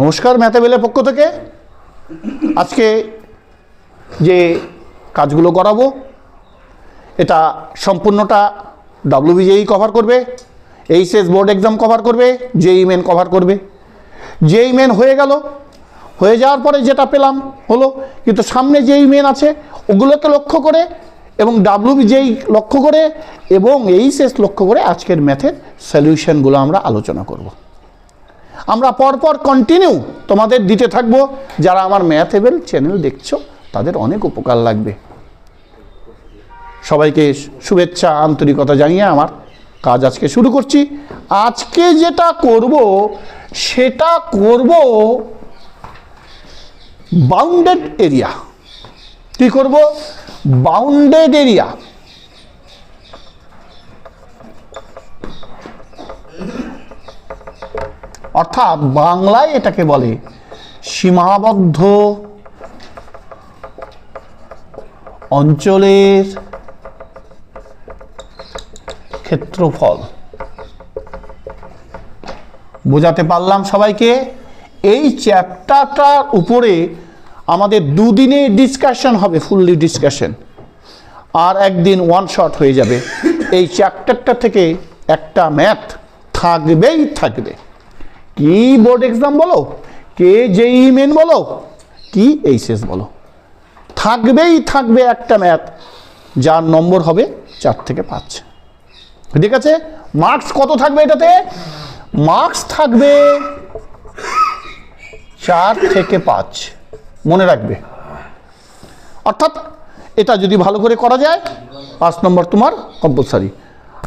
নমস্কার, ম্যাথাবেলের পক্ষ থেকে আজকে যে কাজগুলো করাবো এটা সম্পূর্ণটা WBJEE কভার করবে, এইচএস বোর্ড এক্সাম কভার করবে, JEE মেন কভার করবে। JEE মেন হয়ে গেল, হয়ে যাওয়ার পরে যেটা পেলাম হলো, কিন্তু সামনে JEE মেন আছে ওগুলোকে লক্ষ্য করে এবং WBJEE লক্ষ্য করে এবং এইচএস লক্ষ্য করে আজকের ম্যাথের সলিউশনগুলো আমরা আলোচনা করব। আমরা পরপর কন্টিনিউ তোমাদের দিতে থাকবো। যারা আমার ম্যাথেবেল চ্যানেল দেখছো তাদের অনেক উপকার লাগবে। সবাইকে শুভেচ্ছা, আন্তরিকতা জানিয়ে আমার কাজ আজকে শুরু করছি। আজকে যেটা করব সেটা করব বাউন্ডেড এরিয়া। কি করব? Bounded area. অর্থাৎ বাংলায় এটাকে বলে সীমাবদ্ধ অঞ্চলের ক্ষেত্রফল। বোঝাতে পারলাম সবাইকে? এই চ্যাপ্টারটার উপরে আমাদের দুদিনে ডিসকাশন হবে, ফুললি ডিসকাশন, আর একদিন ওয়ান শট হয়ে যাবে। এই চ্যাপ্টারটা থেকে একটা ম্যাথ থাকবেই থাকবে। কি বোর্ড এক্সাম বলো, কে JEE মেন বলো, কি এইচএস বলো, থাকবেই থাকবে একটা ম্যাথ যার নম্বর হবে 4 থেকে 5। ঠিক আছে? মার্কস কত থাকবে এটাতে? মার্কস থাকবে 4 থেকে 5, মনে রাখবে। অর্থাৎ এটা যদি ভালো করে করা যায় 5 নম্বর তোমার কম্পালসারি।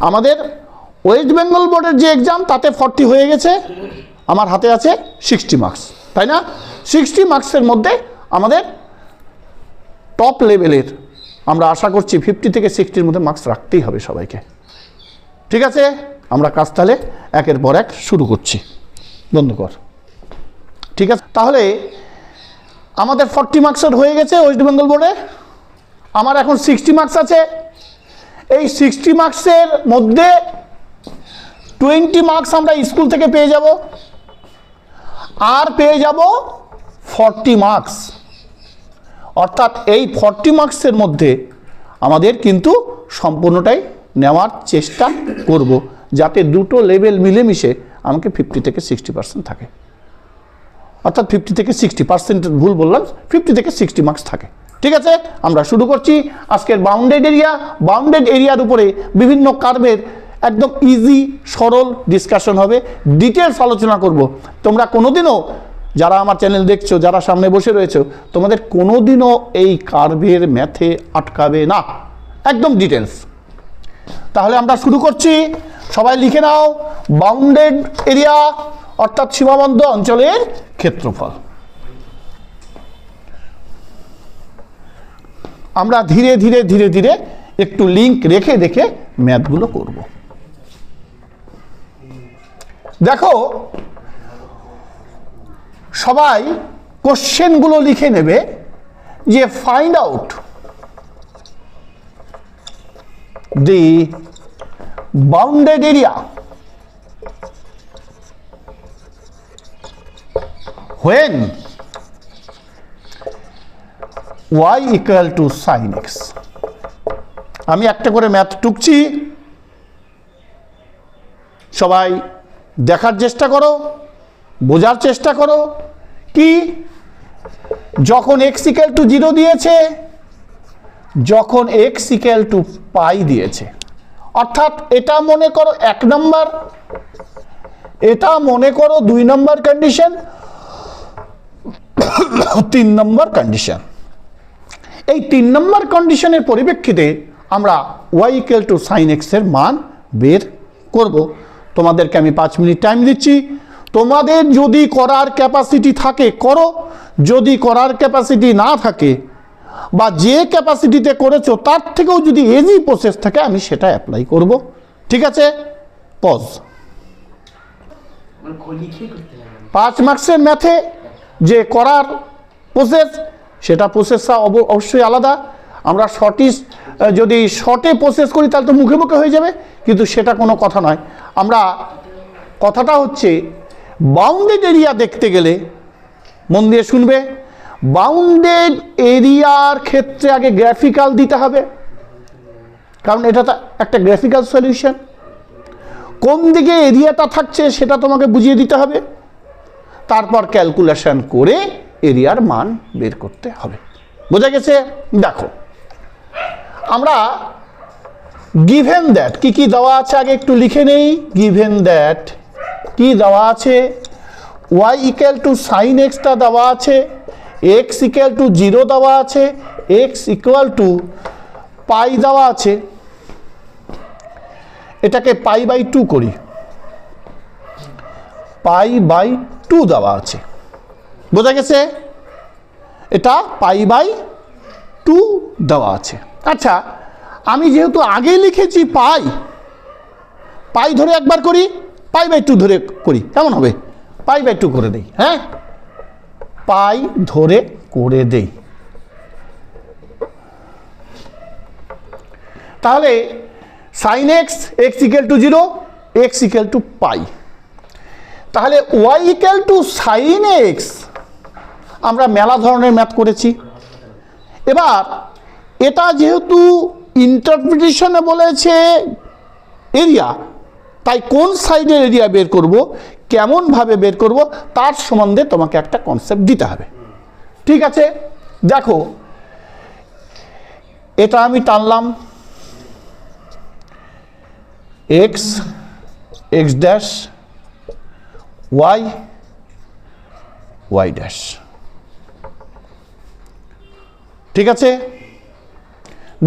আমাদের ওয়েস্ট বেঙ্গল বোর্ডের যে এক্সাম তাতে 40 হয়ে গেছে, আমার হাতে আছে 60 মার্কস, তাই না? 60 মার্কসের মধ্যে আমাদের টপ লেভেলের আমরা আশা করছি 50 থেকে 60-র মধ্যে মার্কস রাখতেই হবে সবাইকে। ঠিক আছে? আমরা কাজ তাহলে একের পর এক শুরু করছি। বন্ধ কর। ঠিক আছে, তাহলে আমাদের 40 মার্কসের হয়ে গেছে ওয়েস্ট বেঙ্গল বোর্ডে। আমার এখন 60 মার্কস আছে। এই 60 মার্কসের মধ্যে 20 মার্কস আমরা স্কুল থেকে পেয়ে যাব, আর পেয়ে যাব 40 মার্কস। অর্থাৎ এই 40 মার্কসের মধ্যে আমাদের কিন্তু সম্পূর্ণটাই নেওয়ার চেষ্টা করব, যাতে দুটো লেভেল মিলেমিশে আমাকে 50 থেকে 60% থাকে। অর্থাৎ 50 থেকে 60%, ভুল বললাম, 50 থেকে 60 মার্কস থাকে। ঠিক আছে, আমরা শুরু করছি আজকের বাউন্ডেড এরিয়া। বাউন্ডেড এরিয়ার উপরে বিভিন্ন কার্ভের একদম ইজি সরল ডিসকাশন হবে, ডিটেলস আলোচনা করব। তোমরা কোনোদিনও, যারা আমার চ্যানেল দেখছো, যারা সামনে বসে রয়েছে, তোমাদের কোনোদিনও এই কার্ভের ম্যাথে আটকাবে না, একদম ডিটেলস। তাহলে আমরা শুরু করছি। সবাই লিখে নাও, বাউন্ডেড এরিয়া অর্থাৎ সীমাবদ্ধ অঞ্চলের ক্ষেত্রফল। আমরা ধীরে ধীরে ধীরে ধীরে একটু লিঙ্ক রেখে দেখে ম্যাথগুলো করব। দেখো, সবাই কোশ্চেনগুলো লিখে নেবে যে find out the bounded area when y equal to sin x। আমি একটা করে ম্যাথ টুকছি, সবাই দেখার চেষ্টা করো, বোঝার চেষ্টা করো। কি? যখন x equal to 0 দিয়েছে, যখন x equal to পাই দিয়েছে, অর্থাৎ এটা মনে করো 1 নম্বর, এটা মনে করো 2 নম্বর কন্ডিশন, 3 নম্বর কন্ডিশন। এই 3 নম্বর কন্ডিশনের পরিপ্রেক্ষিতে আমরা y equal to sin x এর মান বের করব। তোমাদেরকে আমি 5 মিনিট টাইম দিচ্ছি। তোমাদের যদি করার ক্যাপাসিটি থাকে করো, যদি করার ক্যাপাসিটি না থাকে বা যে ক্যাপাসিটিতে করেছো তার থেকেও যদি ইজি প্রসেস থাকে আমি সেটা অ্যাপ্লাই করব। ঠিক আছে? পজ। 5 মার্কসের ম্যাথে যে করার প্রসেস, সেটা প্রসেসটা অবশ্যই আলাদা। আমরা যদি শর্টে প্রসেস করি তাহলে তো মুখে মুখে হয়ে যাবে, কিন্তু সেটা কোনো কথা নয়। আমরা কথাটা হচ্ছে বাউন্ডেড এরিয়া দেখতে গেলে মন দিয়ে শুনবে। বাউন্ডেড এরিয়ার ক্ষেত্রে আগে গ্রাফিক্যাল দিতে হবে, কারণ এটা তো একটা গ্রাফিক্যাল সলিউশন। কোন দিকে এরিয়াটা থাকছে সেটা তোমাকে বুঝিয়ে দিতে হবে, তারপর ক্যালকুলেশন করে এরিয়ার মান বের করতে হবে। বোঝা গেছে? দেখো আমরা গিভেন দ্যাট কি কি দেওয়া আছে আগে একটু লিখে নেই। গিভেন দ্যাট কি দেওয়া আছে, y ইকুয়াল টু সাইন এক্সটা দেওয়া আছে, x ইকুয়াল টু 0 দেওয়া আছে, x ইকুয়াল টু পাই দেওয়া আছে। এটাকে পাই বাই 2 করি, পাই বাই 2 দেওয়া আছে। বোঝা গেছে? এটা পাই বাই 2 দেওয়া আছে। আচ্ছা, আমি যেহেতু আগে লিখেছি পাই, পাই ধরে একবার করি, পাই বাই 2 ধরে করি, কেমন হবে? পাই বাই 2 করে দেই। হ্যাঁ, পাই ধরে করে দেই। তাহলে sine x, x equal to 0, x equal to pi. তাহলে y equal to sine x আমরা মেলা ধরনের ম্যাথ করেছি। এবার এটা যেহেতু ইন্টারপ্রিটেশনে বলেছে এরিয়া, তাই কোন সাইডের এরিয়া বের করব, কেমনভাবে বের করব, তার সম্বন্ধে তোমাকে একটা কনসেপ্ট দিতে হবে। ঠিক আছে, দেখো এটা আমি টানলাম x, x dash, y, y dash. ঠিক আছে,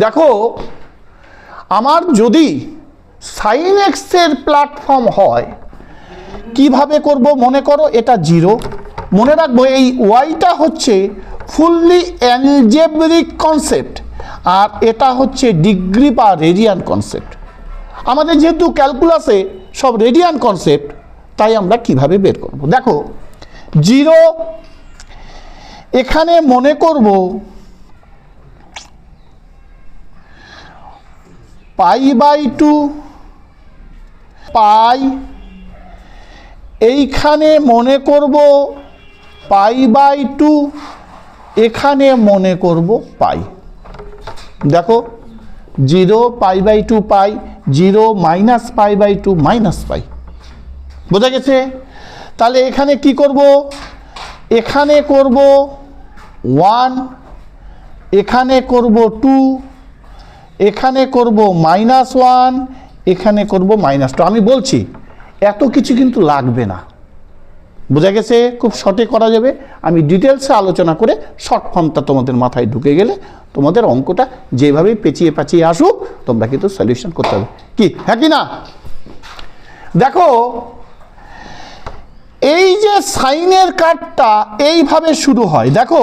দেখো আমার যদি সাইন এক্সের প্ল্যাটফর্ম হয় কিভাবে করব, মনে করো এটা 0, মনে রাখবো এই ওয়াইটা হচ্ছে ফুললি অ্যালজেব্রিক কনসেপ্ট, আর এটা হচ্ছে ডিগ্রি বা রেডিয়ান কনসেপ্ট। আমাদের যেহেতু ক্যালকুলাসে সব রেডিয়ান কনসেপ্ট, তাই আমরা কিভাবে বের করব। দেখো 0 এখানে মনে করব পাই বাই 2, পাই এইখানে মনে করব পাই বাই 2, এখানে মনে করব পাই। দেখো 0 pi by 2 pi, 0 minus pi by 2 minus pi. বোঝা গেছে? তাহলে এখানে কি করব, এখানে করব 1, এখানে করব 2, এখানে করব -1, এখানে করব -2। আমি বলছি এত কিছু কিন্তু লাগবে না। বোঝা গেছে? খুব শর্টে করা যাবে। আমি ডিটেলসে আলোচনা করে শর্ট ফর্মটা তোমাদের মাথায় ঢুকে গেলে তোমাদের অঙ্কটা যেভাবেই পেঁচিয়ে পাচিয়ে আসুক তোমরা কিন্তু সলিউশন করতে হবে। কি, হ্যাঁ কি না? দেখো এই যে সাইনের কার্ভটা এইভাবে শুরু হয়। দেখো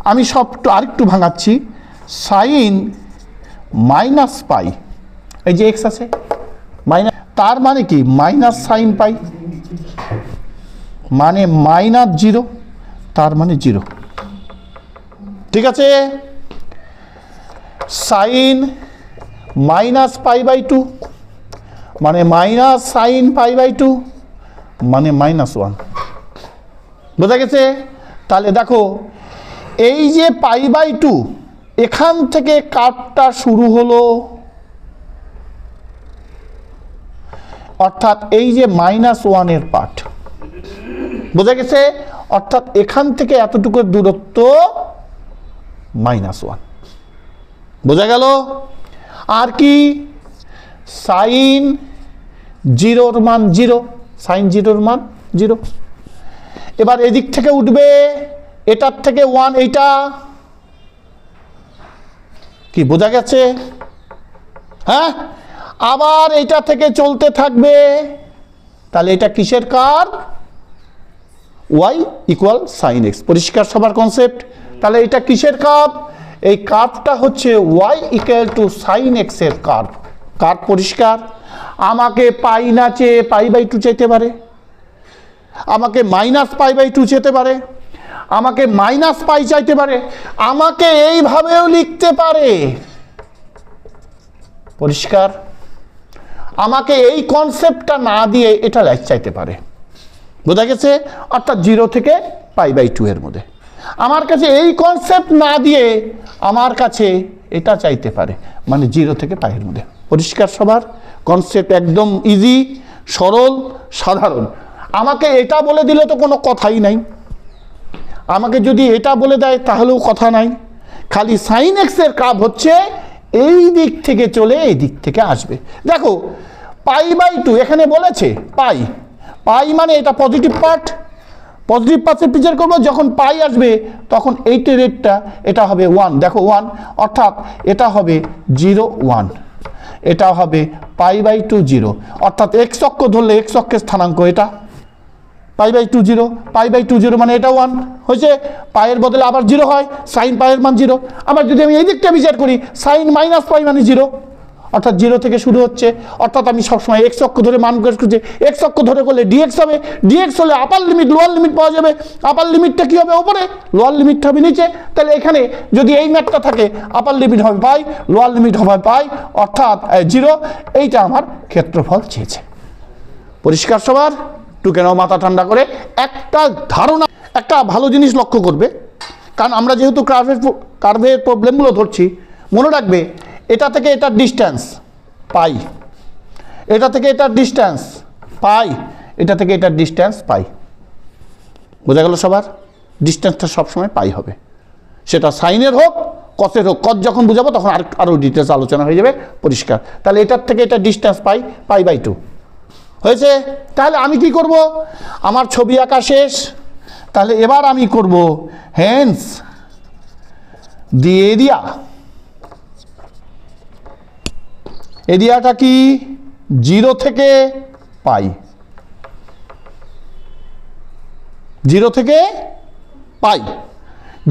আমি সব আরেকটু ভাঙাচ্ছি। সাইন মাইনাস পাই, এই যে এক্স আছে মাইনাস, তার মানে কি মাইনাস সাইন পাই, মানে -0, তার মানে 0। ঠিক আছে, সাইন মাইনাস পাই বাই 2 মানে মাইনাস সাইন পাই বাই 2 মানে -1। বোঝা গেছে? তাহলে দেখো এই যে পাই বাই 2 এখান থেকে কার্ভটা শুরু হলো, অর্থাৎ এই যে -1 এর পার্ট। বোঝা গেছে? অর্থাৎ এখান থেকে এতটুকু দূরত্ব -1। বোঝা গেল? আর কি, সাইন 0 মান 0, সাইন 0 মান 0। এবার এদিক থেকে উঠবে, এটার থেকে 1, এইটা কি, বোঝা গেছে? হ্যাঁ, আবার এইটা থেকে চলতে থাকবে। তাহলে এটা কিসের curve? y equal sine x. পরিষ্কার সবার কনসেপ্ট? তাহলে এটা কিসের কার্ভ? এই কার্ভটা হচ্ছে y equal to sine x এর কার্ভ। কার্ভ পরিষ্কার? আমাকে পাই না চেয়ে পাই বাই 2 চাইতে পারে, আমাকে মাইনাস পাই বাই 2 চেতে পারে, আমাকে মাইনাস পাই চাইতে পারে, আমাকে এইভাবেও লিখতে পারে। পরিষ্কার? আমাকে এই কনসেপ্টটা না দিয়ে এটা চাইতে পারে। বোঝা গেছে? অর্থাৎ 0 থেকে π/2 এর মধ্যে। আমার কাছে এই কনসেপ্ট না দিয়ে আমার কাছে এটা চাইতে পারে, মানে 0 থেকে π এর মধ্যে। পরিষ্কার সবার? কনসেপ্ট একদম ইজি, সরল, সাধারণ। আমাকে এটা বলে দিলে তো কোনো কথাই নাই, আমাকে যদি এটা বলে দেয় তাহলেও কথা নাই। খালি sin x এর কার্ভ হচ্ছে এই দিক থেকে চলে এই দিক থেকে আসবে। দেখো π/2 এখানে বলেছে পাই, পাই মানে এটা পজিটিভ পার্ট, পজিটিভ পার্টে বিচার করবো। যখন পাই আসবে তখন এইটের রেটটা এটা হবে 1, দেখো 1, অর্থাৎ এটা হবে 0 1, এটা হবে π/2 0, অর্থাৎ x অক্ষ ধরলে x অক্ষের স্থানাঙ্ক এটা π/2 0, π/2 0 মানে এটা 1 হয়েছে। পায়ের বদলে আবার 0 হয়, সাইন পায়ের মান 0। আবার যদি আমি এই দিকটা বিচার করি সাইন -π মানে 0, অর্থাৎ 0 থেকে শুরু হচ্ছে। অর্থাৎ আমি সবসময় x অক্ষ ধরে মান বের করছি, x অক্ষ ধরে করলে dx হবে, dx হলে আপার লিমিট লোয়ার লিমিট পাওয়া যাবে। আপার লিমিটটা কি হবে উপরে, লোয়ার লিমিটটা হবে নিচে। তাহলে এখানে যদি এই ম্যাথটা থাকে আপার লিমিট হবে পাই, লোয়ার লিমিট হবে পাই, অর্থাৎ 0। এইটা আমার ক্ষেত্রফল চেয়েছে। পরিষ্কার সবার? টুকে নাও মাথা ঠান্ডা করে। একটা ধারণা, একটা ভালো জিনিস লক্ষ্য করবে, কারণ আমরা যেহেতু কার্ভের প্রবলেমগুলো ধরছি, মনে রাখবে এটা থেকে এটার ডিস্ট্যান্স পাই, এটা থেকে এটার ডিস্ট্যান্স পাই, এটা থেকে এটার ডিস্ট্যান্স পাই। বোঝা গেল সবার? ডিস্ট্যান্সটা সবসময় পাই হবে, সেটা সাইনের হোক কসের হোক। কস যখন বুঝাবো তখন আরও ডিটেলস আলোচনা হয়ে যাবে। পরিষ্কার? তাহলে এটার থেকে এটা ডিস্ট্যান্স পাই, π/2 হয়েছে। তাহলে আমি কি করব? আমার ছবি আঁকা শেষ। তাহলে এবার আমি করব হেন্স দি এরিয়া। এরিয়াটা কি? 0 থেকে পাই, 0 থেকে পাই।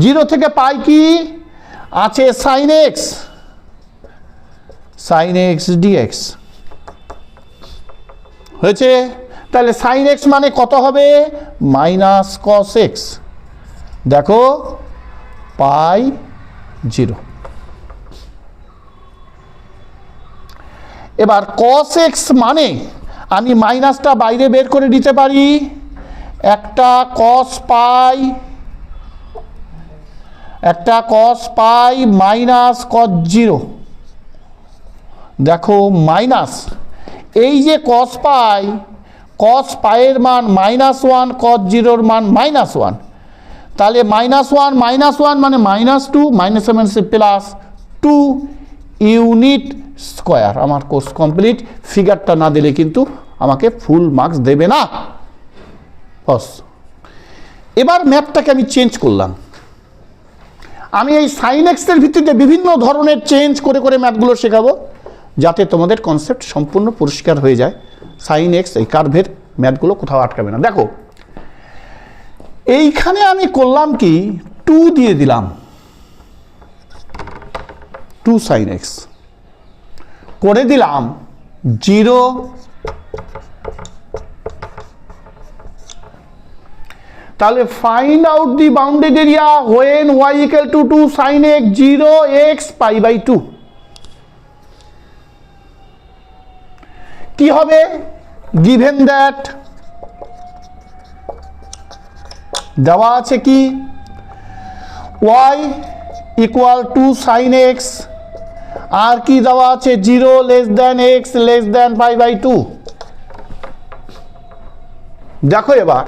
0 থেকে পাই কি আছে? sin x, sin x dx হয়েছে। তাহলে sin x মানে কত হবে? -cos x, দেখো π/0। এবার cos x মানে আমি মাইনাসটা বাইরে বের করে দিতে পারি, একটা cos π, একটা cos π মাইনাস cos 0, দেখো মাইনাস এই যে cos π, cos π এর মান -1, cos 0 এর মান -1, তাহলে -1 মানে -2, -1 প্লাস 2 ইউনিট স্কোয়ার। আমার কোর্স কমপ্লিট। ফিগারটা না দিলে কিন্তু আমাকে ফুল মার্কস দেবে না। বস এবার ম্যাথটাকে আমি চেঞ্জ করলাম। আমি এই sin x এর ভিত্তিতে বিভিন্ন ধরনের চেঞ্জ করে করে ম্যাথগুলো শেখাবো, যাতে তোমাদের কনসেপ্ট সম্পূর্ণ পরিষ্কার হয়ে যায়। sin x এই কার্ভের ম্যাথগুলো কোথাও আটকাবে না। দেখো এইখানে আমি করলাম কি, 2 দিয়ে দিলাম, 2 sin x করে দিলাম 0, তাহলে find out the bounded area when y = 2 sin x 0 x π/2 কি হবে? given that দেওয়া আছে কি y = 2 sin x, আর কি দেওয়া আছে 0 < x π/2। দেখো এবার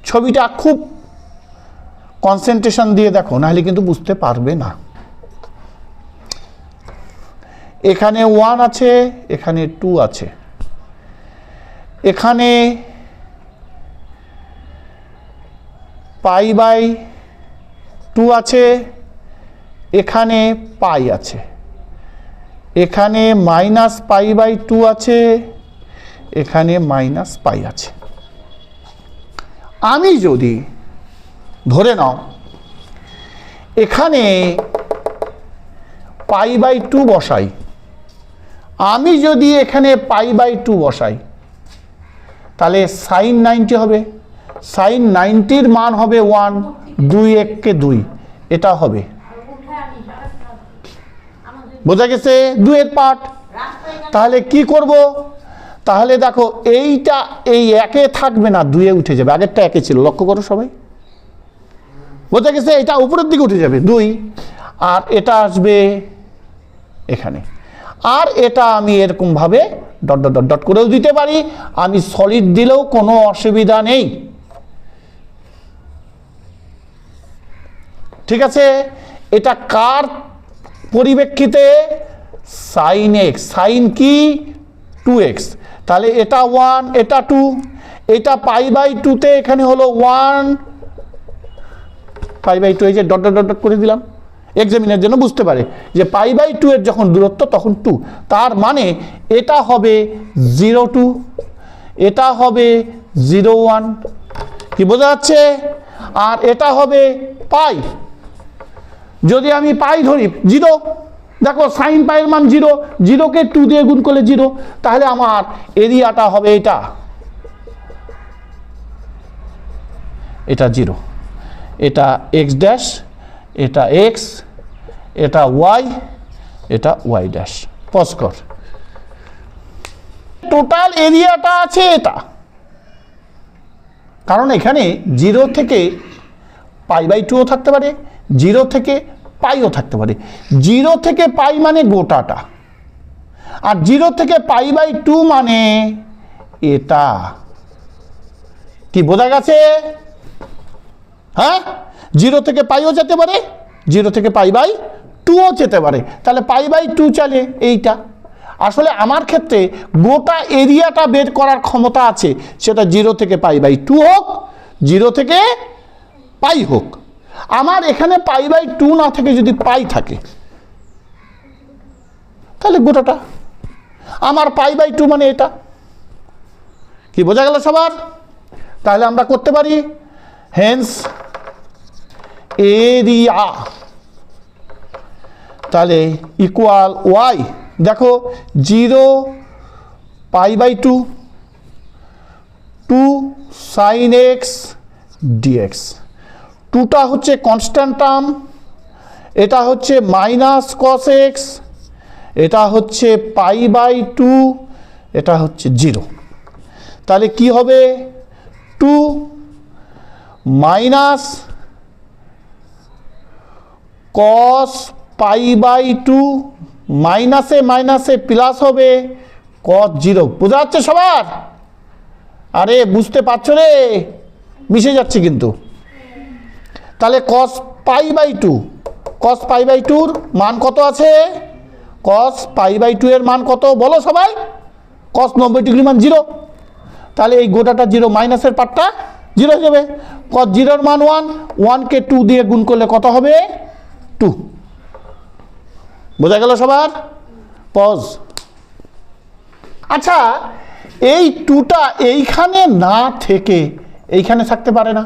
ছবিটা খুব কনসেন্ট্রেশন দিয়ে দেখো, নাহলে কিন্তু বুঝতে পারবে না। এখানে 1 আছে, এখানে 2 আছে, এখানে π/2 আছে, এখানে পাই আছে, এখানে -π/2 আছে, এখানে -π আছে। আমি যদি ধরে নাও এখানে π/2 বসাই, আমি যদি এখানে π/2 বসাই তাহলে sin 90 হবে। sin 90-র মান হবে 1, 2 1 2, এটা হবে। বোঝা গেছে? 2 এর পার্ট। তাহলে কি করব? তাহলে দেখো এইটা এই 1-এ থাকবে না, 2-এ উঠে যাবে। আগেরটা 1-এ ছিল, লক্ষ্য করো সবাই। বোঝা গেছে? এটা উপরের দিকে উঠে যাবে 2, আর এটা আসবে এখানে, আর এটা আমি এরকমভাবে ডট ডট ডট ডট করেও দিতে পারি, আমি সলিড দিলেও কোনো অসুবিধা নেই। ঠিক আছে? এটা কার পরিপ্রেক্ষিতে? Sine x. সাইন কি? 2x। তাহলে এটা 1, এটা 2, এটা π/2 এখানে হলো 1, π/2 এই যে ডট ডট ডট করে দিলাম এক্সামিনের জন্য বুঝতে পারে যে π/2 এর যখন দূরত্ব তখন 2, তার মানে এটা হবে 0, 2, এটা হবে 0, 1, কি বোঝা যাচ্ছে? আর এটা হবে পাই। যদি আমি পাই ধরি 0, দেখো সাইন পাইয়ের মান 0, 0কে 2 দিয়ে গুণ করলে 0, তাহলে আমার এরিয়াটা হবে এটা 0, এটা x ড্যাশ, এটা x, এটা y, এটা y ড্যাশ। পজ কর। টোটাল এরিয়াটা আছে এটা, কারণ এখানে 0 থেকে π/2ও থাকতে পারে, 0 থেকে পাইও থাকতে পারে। 0 থেকে পাই মানে গোটাটা, আর 0 থেকে π/2 মানে এটা। কি বোঝা গেছে? হ্যাঁ, 0 থেকে পাইও যেতে পারে, 0 থেকে π/2ও যেতে পারে, তাহলে π/2 চলে এইটা। আসলে আমার ক্ষেত্রে গোটা এরিয়াটা বের করার ক্ষমতা আছে, সেটা 0 থেকে π/2 হোক, 0 থেকে পাই হোক। আমার এখানে π/2 না থেকে যদি পাই থাকে, তাহলে গোটাটা আমার π/2 মানে এটা। কি বোঝা গেল সবার? তাহলে আমরা করতে পারি হেন্স এরিয়া, তাহলে ইকুয়াল ওয়াই। দেখো 0 π/2, 2 sin x dx। 2টা হচ্ছে কনস্ট্যান্ট টার্ম, এটা হচ্ছে মাইনাস cos x, এটা হচ্ছে π/2, এটা হচ্ছে 0। তাহলে কি হবে? 2 মাইনাস cos π/2, মাইনাসে মাইনাসে প্লাস হবে cos 0। বোঝা যাচ্ছে সবার? আরে বুঝতে পারছো রে? মিশে যাচ্ছে কিন্তু। তাহলে cos π/2, cos π/2 মান কত আছে? cos π/2 এর মান কত বলো সবাই? cos 90 ডিগ্রি মান 0, তাহলে এই গোটাটা 0, মাইনাসের পার্টটা 0 হয়ে যাবে। cos 0 এর মান 1, 1কে 2 দিয়ে গুণ করলে কত হবে? 2। বোঝা গেল সবার? পজ। আচ্ছা, এই 2টা এইখানে না থেকে এইখানে থাকতে পারে না?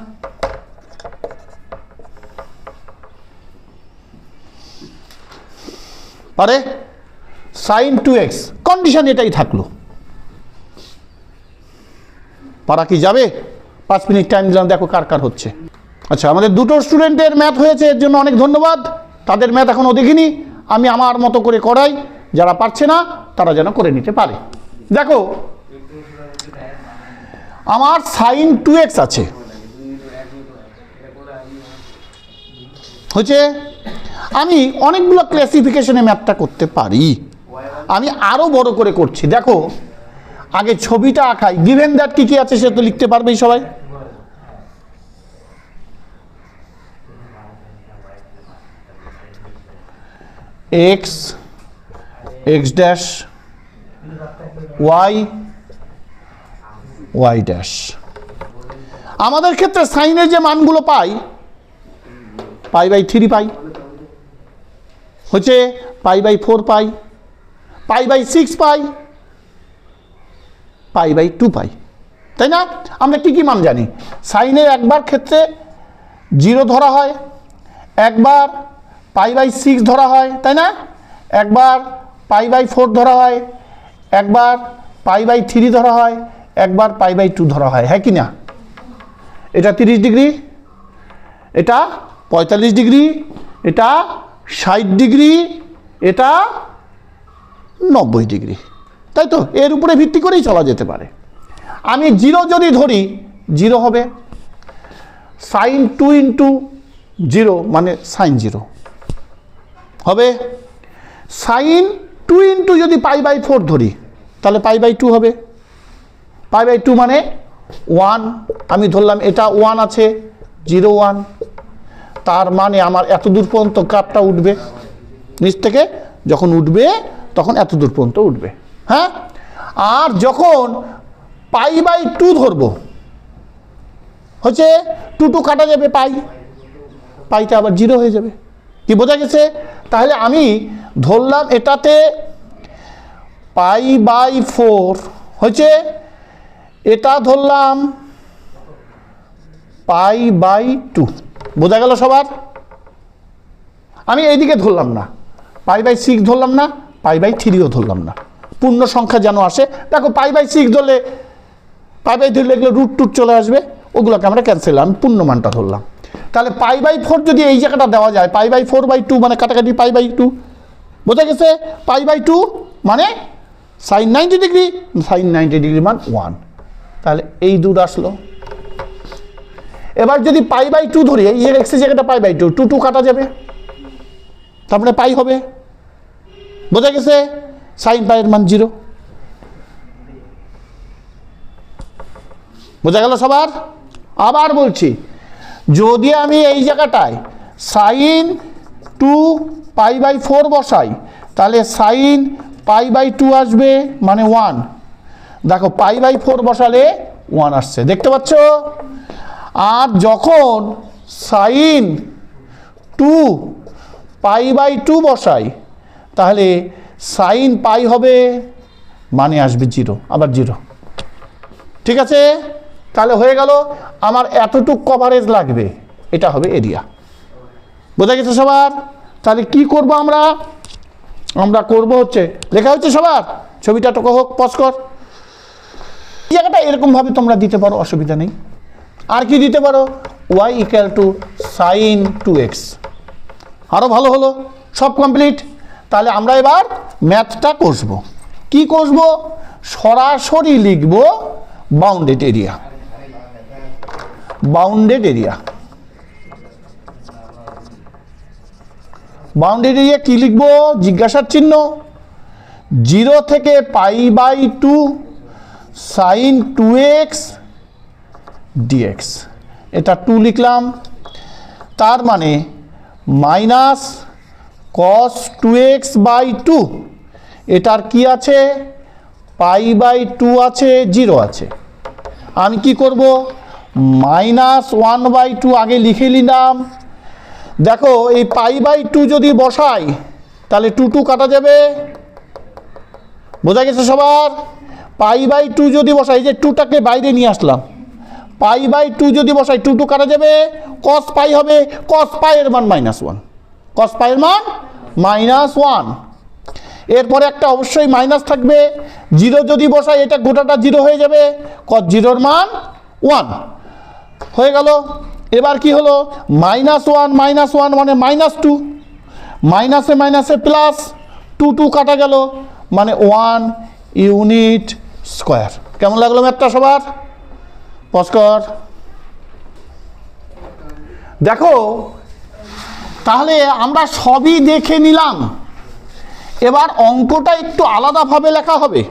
পারে। sin 2x, কন্ডিশন এটাই থাকলো। পারা কি যাবে? 5 মিনিট টাইম দিলাম, দেখো কার কার হচ্ছে। আচ্ছা, আমাদের দুটো স্টুডেন্টের ম্যাথ হয়েছে, এর জন্য অনেক ধন্যবাদ। তাদের ম্যাথ এখনও দেখিনি, আমি আমার মতো করে করাই, যারা পারছে না তারা যেন করে নিতে পারে। দেখো আমার sin 2x আছে, হচ্ছে আমি অনেকগুলো ক্লাসিফিকেশনে ম্যাথটা করতে পারি। আমি আরো বড় করে করছি। দেখো আগে ছবিটা আঁকাই, গিভেন দ্যাট কি কি আছে সে তো লিখতে পারবেই সবাই। X, x dash, y, y dash. আমাদের ক্ষেত্রে সাইনের যে মানগুলো পাই, π/3 পাই, হচ্ছে π/4 পাই, π/6 পাই, π/2 পাই, তাই না? আমরা কি কি মান জানি? সাইনের একবার ক্ষেত্রে 0 ধরা হয়, একবার π/6 ধরা হয়, তাই না? একবার π/4 ধরা হয়, একবার π/3 ধরা হয়, একবার π/2 ধরা হয়, হ্যাঁ কি না? এটা 30 ডিগ্রি, এটা 45 ডিগ্রি, এটা 60 ডিগ্রি, এটা 90 ডিগ্রি, তাই তো? এর উপরে ভিত্তি করেই চলা যেতে পারে। আমি 0 যদি ধরি, 0 হবে। sin 2 × জিরো মানে সাইন জিরো হবে। সাইন 2 ইন্টু যদি π/4 ধরি তাহলে π/2 হবে। π/2 মানে 1, আমি ধরলাম এটা 1 আছে, 0 1, তার মানে আমার এত দূর পর্যন্ত গ্রাফটা উঠবে, নিচ থেকে যখন উঠবে তখন এত দূর পর্যন্ত উঠবে। হ্যাঁ, আর যখন π/2 ধরবো হচ্ছে 2 কাটা যাবে, পাইটা আবার 0 হয়ে যাবে। কি বোঝা গেছে? তাহলে আমি ধরলাম এটাতে π/4 হচ্ছে, এটা ধরলাম π/2, বোঝা গেল সবার? আমি এইদিকে ধরলাম না, π/6 ধরলাম না, π/3ও ধরলাম না, পূর্ণ সংখ্যা যেন আসে। দেখো π/6 ধরলে π/3 এগুলো √2 চলে আসবে, ওগুলোকে আমরা ক্যান্সেল, আমি পূর্ণ মানটা ধরলাম। তাহলে π/4 যদি এই জায়গাটা দেওয়া যায়, π/4/2 মানে কাটাকাটি π/2, বোঝা গেছে? π/2 মানে সাইন 90 ডিগ্রি, সাইন 90 ডিগ্রি মান 1, তাহলে এই দূর আসলো। এবার যদি π/2 ধরি, এই এক্স এর জায়গাটা π/2, 2 কাটা যাবে, তারপরে পাই হবে, বোঝা গেছে? সাইন পাইয়ের মান 0, বোঝা গেল সবার? আবার বলছি, যদি আমি এই জায়গাটায় সাইন 2π/4 বসাই তাহলে সাইন π/2 আসবে মানে 1, দেখো π/4 বসালে 1 আসছে, দেখতে পাচ্ছ? আর যখন সাইন 2π/2 বসাই তাহলে সাইন পাই হবে মানে আসবে 0, আবার 0, ঠিক আছে? তাহলে হয়ে গেল, আমার এতটুক কভারেজ লাগবে, এটা হবে এরিয়া, বোঝা গেছে সবার? তাহলে কি করব আমরা? আমরা করব হচ্ছে, লেখা হচ্ছে সবার, ছবিটা টোকা হোক, পজ কর। এই জায়গাটা এরকমভাবে তোমরা দিতে পারো, অসুবিধা নেই। আর কি দিতে পারো? y = sin 2x, আরও ভালো হলো, সব কমপ্লিট। তাহলে আমরা এবার ম্যাথটা কষবো। কি কষবো? সরাসরি লিখব bounded area. Bounded area, bounded area কি লিখব? জিজ্ঞাসার চিহ্ন, 0 থেকে π/2 sin 2x dx, এটা 2 লিখলাম, তার মানে মাইনাস cos 2x/2, এটার কি আছে? π/2 আছে, 0 আছে। আমি কি করব? -1/2 আগে লিখে নিলাম। দেখো এই π/2 যদি বসাই তাহলে 2 কাটা যাবে, বোঝা গেছে সবার? π/2 যদি বসাই, এই যে 2টাকে বাইরে নিয়ে আসলাম, π/2 যদি বসাই 2 কাটা যাবে, cos π হবে, cos π এর মান -1, cos π এর মান -1। এরপরে একটা অবশ্যই মাইনাস থাকবে, 0 যদি বসাই এটা গোটাটা 0 হয়ে যাবে, cos 0 এর মান 1 হয়ে গেল। এবার কি হলো? -1 মানে -2, মাইনাসে মাইনাসে প্লাস, 2 কাটা গেল মানে 1 ইউনিট স্কোয়ার। কেমন লাগলো ম্যাথটা সবার? পস্কর। দেখো তাহলে আমরা সবই দেখে নিলাম, এবার অঙ্কটা একটু আলাদাভাবে লেখা হবে।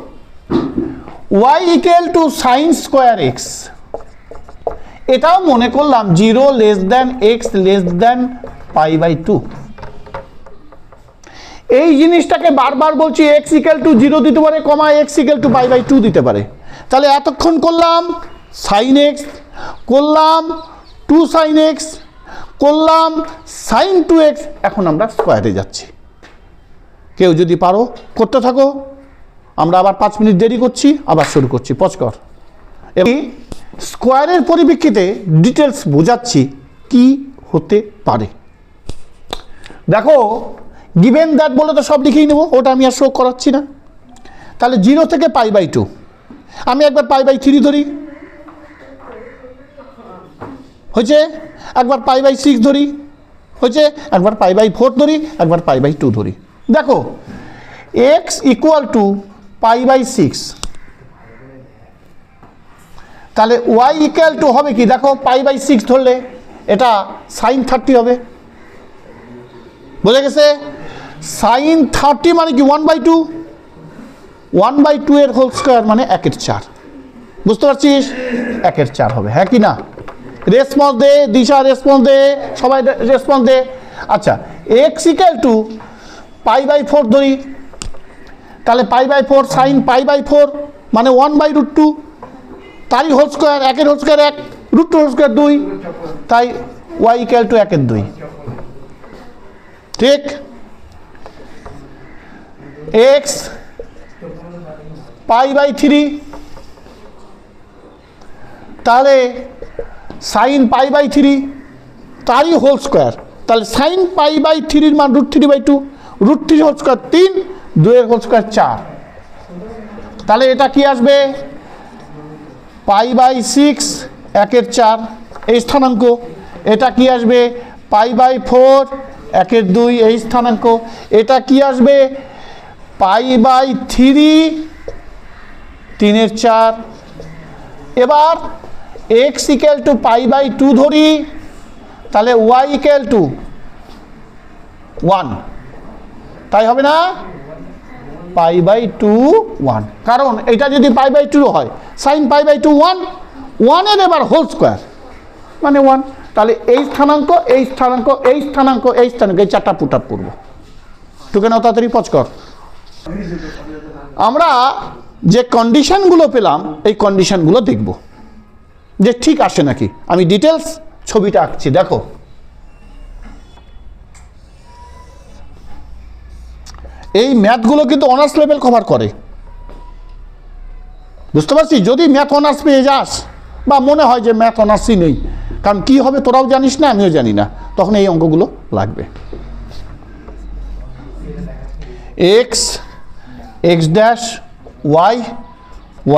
y = sin square x, এটাও মনে করলাম 0 x π/2। এই জিনিসটাকে বারবার বলছি, x = 0 দিতে পারে, x = π/2 দিতে পারে। তাহলে এতক্ষণ করলাম sin x, করলাম 2 sin x, করলাম sin 2x, এখন আমরা স্কোয়ারে যাচ্ছি। কেউ যদি পারো করতে থাকো, আমরা আবার 5 মিনিট দেরি করছি, আবার শুরু করছি, পজ কর। এই স্কোয়ারের পরিপ্রেক্ষিতে ডিটেলস বোঝাচ্ছি কি হতে পারে। দেখো গিভেন দ্যাট বলে তো সব লিখেই নেব, ওটা আমি আর শো করাচ্ছি না। তাহলে 0 থেকে π/2, আমি একবার π/3 ধরি, হয়েছে, একবার π/6 ধরি, হয়েছে, একবার π/4 ধরি, একবার π/2 ধরি। দেখো x = π/6, তাহলে y = হবে কি? দেখো π/6 ধরলে এটা সাইন 30 হবে, বোঝা গেছে? সাইন 30 মানে কি 1/2, 1/2 এর হোল স্কোয়ার মানে 1/4, বুঝতে পারছিস? 1/4 হবে, হ্যাঁ কি না? রেসপন্স দে, দিশা রেসপন্স দে, সবাই রেসপন্স দে। আচ্ছা, x = π/4 ধরি, তাহলে π/4 সাইন π/4 মানে 1/√2, তারই হোল স্কোয়ার, 1 এর হোল স্কোয়ার 1, √2 হোল স্কোয়ার 2, তাই y = 1/2, ঠিক? x π/3, তাহলে সাইন π/3 তারই হোল স্কোয়ার, তাহলে সাইন π/3 এর মান √3/2, √3 হোল স্কোয়ার 3, 2 এর হোল স্কোয়ার 4, তাহলে এটা কি আসবে? π/6 1/4 এই স্থানাঙ্ক। এটা কি আসবে? π/4 1/2 এই স্থানাঙ্ক। এটা কি আসবে? π/3 3/4। এবার x = π/2 ধরি, তাহলে y = 1, তাই হবে না? π/2 1, কারণ এটা যদি π/2 হয় সাইন π/2 1, 1 এর এবার হোল স্কোয়ার মানে 1, তাহলে এই স্থানাঙ্ক এই স্থানাঙ্ক এই স্থানাঙ্ক এই স্থানাঙ্ক এই চারটা পুট আপ করবো। টুকে নাও তাড়াতাড়ি পচ কর। আমরা যে কন্ডিশনগুলো পেলাম এই কন্ডিশনগুলো দেখব যে ঠিক আসে নাকি। আমি ডিটেলস ছবিটা আঁকছি, দেখো। এই ম্যাথগুলো কিন্তু অনার্স লেভেল কভার করে, বুঝতে পারছিস? যদি ম্যাথ অনার্স পেয়ে যাস বা মনে হয় যে ম্যাথ অনার্সই নেই, কারণ কি হবে তোরাও জানিস না আমিও জানি না, তখন এই অঙ্কগুলো লাগবে। X, x dash,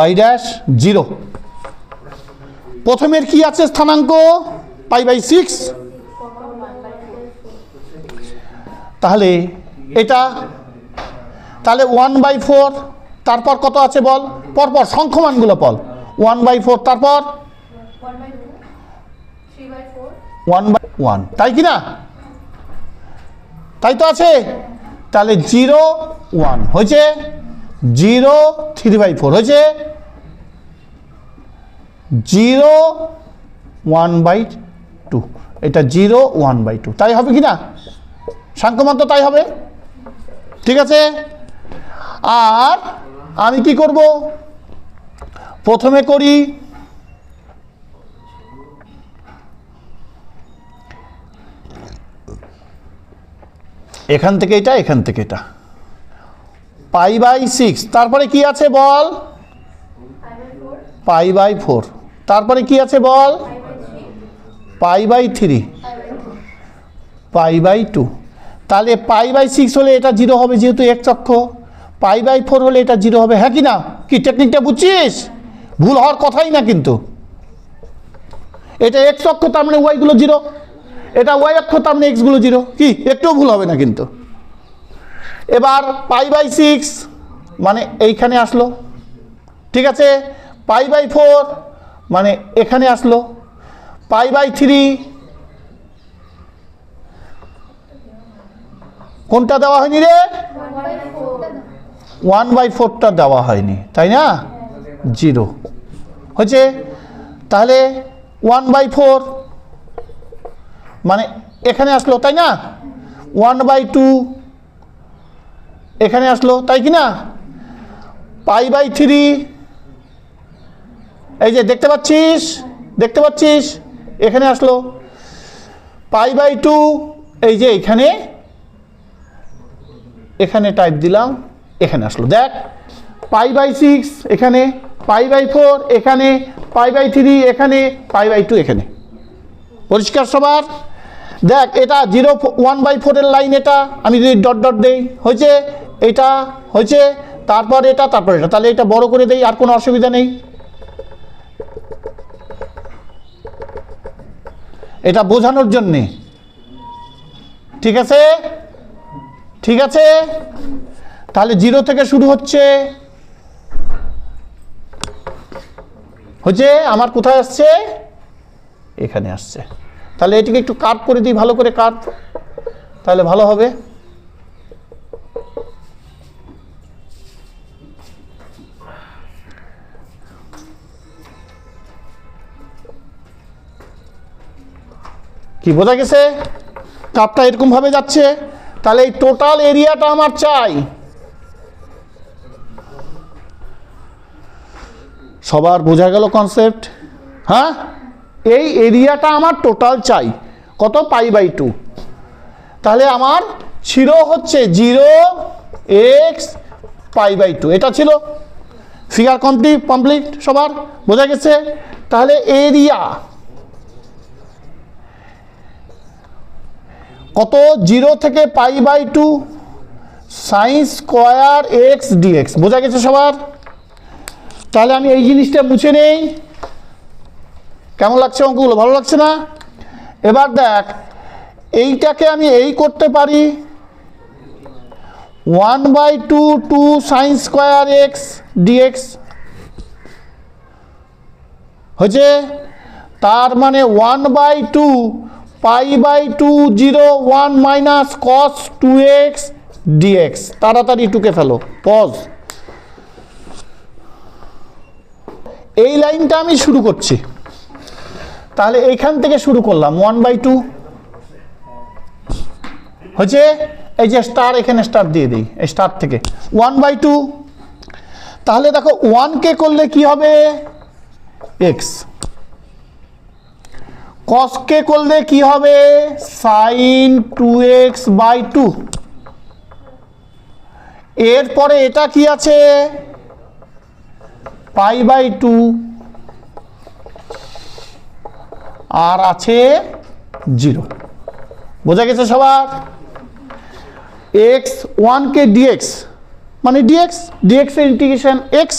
y dash 0, প্রথমের কি আছে স্থানাঙ্ক? π/6, তাহলে এটা, তাহলে 1/4, তারপর কত আছে বল? পরপর সংখ্যমানগুলো বল। 1/4, তারপর 1/1, তাই কি না? তাই তো আছে। তাহলে 0 1 হয়েছে, 0 3/4 হয়েছে, 0 1/2, এটা 0 1/2, তাই হবে কি না? সংখ্যমান তো তাই হবে, ঠিক আছে? আর আমি কি করব? প্রথমে করি এখান থেকে এটা, এখান থেকে এটা, π/6, তারপরে কি আছে বল? π/4, তারপরে কি আছে বল? π/3, π/2, তাহলে π/6 হলে এটা 0 হবে যেহেতু এক অক্ষ, π/4 হলে এটা 0 হবে, হ্যাঁ কি না? কি টেকনিকটা বুঝছিস? ভুল হওয়ার কথাই না কিন্তু। এটা x অক্ষ, তার মানে y গুলো 0, এটা y অক্ষ, তার মানে x গুলো 0, কি একটুও ভুল হবে না কিন্তু। এবার π/6 মানে এইখানে আসলো, ঠিক আছে? π/4 মানে এখানে আসলো, π/3 কোনটা দেওয়া হয়নি রে? 1/4টা দেওয়া হয়নি, তাই না? 0 হচ্ছে, তাহলে 1/4 মানে এখানে আসলো, তাই না? 1/2 এখানে আসলো, তাই কি না? π/3 এই যে দেখতে পাচ্ছিস, দেখতে পাচ্ছিস এখানে আসলো, π/2 এই যে এখানে, এখানে টাইপ দিলাম, এখানে আসলো, দেখ। π/6 এখানে, π/4 এখানে, π/3 এখানে, π/2 এখানে, পরিষ্কার সবার? দেখ এটা 0 1/4 এর লাইন, এটা আমি যদি ডট ডট দেই হয়েছে, এটা হয়েছে, তারপর এটা, তারপর এটা, তাহলে এটা বড় করে দেই, আর কোনো অসুবিধা নেই। এটা বোঝানোর জন্যে, ঠিক আছে? ঠিক আছে, তাহলে 0 থেকে শুরু হচ্ছে, হচ্ছে আমার কোথায় আসছে? এখানে আসছে, তাহলে এটিকে একটু কার্ভ করে দিই, ভালো করে কার্ভ, তাহলে ভালো হবে। কি বোঝা গেছে? কাপটা এরকম ভাবে যাচ্ছে, তাহলে এই টোটাল এরিয়াটা আমার চাই। সবার বোঝা গেল কনসেপ্ট? হ্যাঁ, এই এরিয়াটা আমার টোটাল চাই, কত? π/2। তাহলে আমার ছিল হচ্ছে 0x π/2, এটা ছিল। ফিগার কমপ্লিট, সবার বোঝা গেছে? তাহলে এরিয়া কত? 0 থেকে π/2 sin স্কয়ার x dx, বোঝা গেছে সবার? তাহলে আমি এই জিনিসটা মুছে নেই। কেমন লাগছে অঙ্কগুলো? ভালো লাগছে না? এবার দেখ, এইটাকে আমি এই করতে পারি 1/2 2 sin স্কয়ার x dx হয়েছে। তার মানে 1/2 π/2 0 1 মাইনাস cos 2x dx। তাড়াতাড়ি টুকে ফেলো, পজ। এই লাইনটা আমি শুরু করছি, তাহলে এইখান থেকে শুরু করলাম 1/2 হচ্ছে, এই যে স্টার, এখানে স্টার দিয়ে দিই, এই স্টার থেকে 1/2। তাহলে দেখো 1 কে করলে কি হবে? x। cos কে করলে কি হবে? sin 2x/2। এরপরে এটা কি আছে? π/2, আর আছে 0। বোঝা গেছে সবার? x 1 কে dx মানে dx এর ইন্টিগ্রেশন x,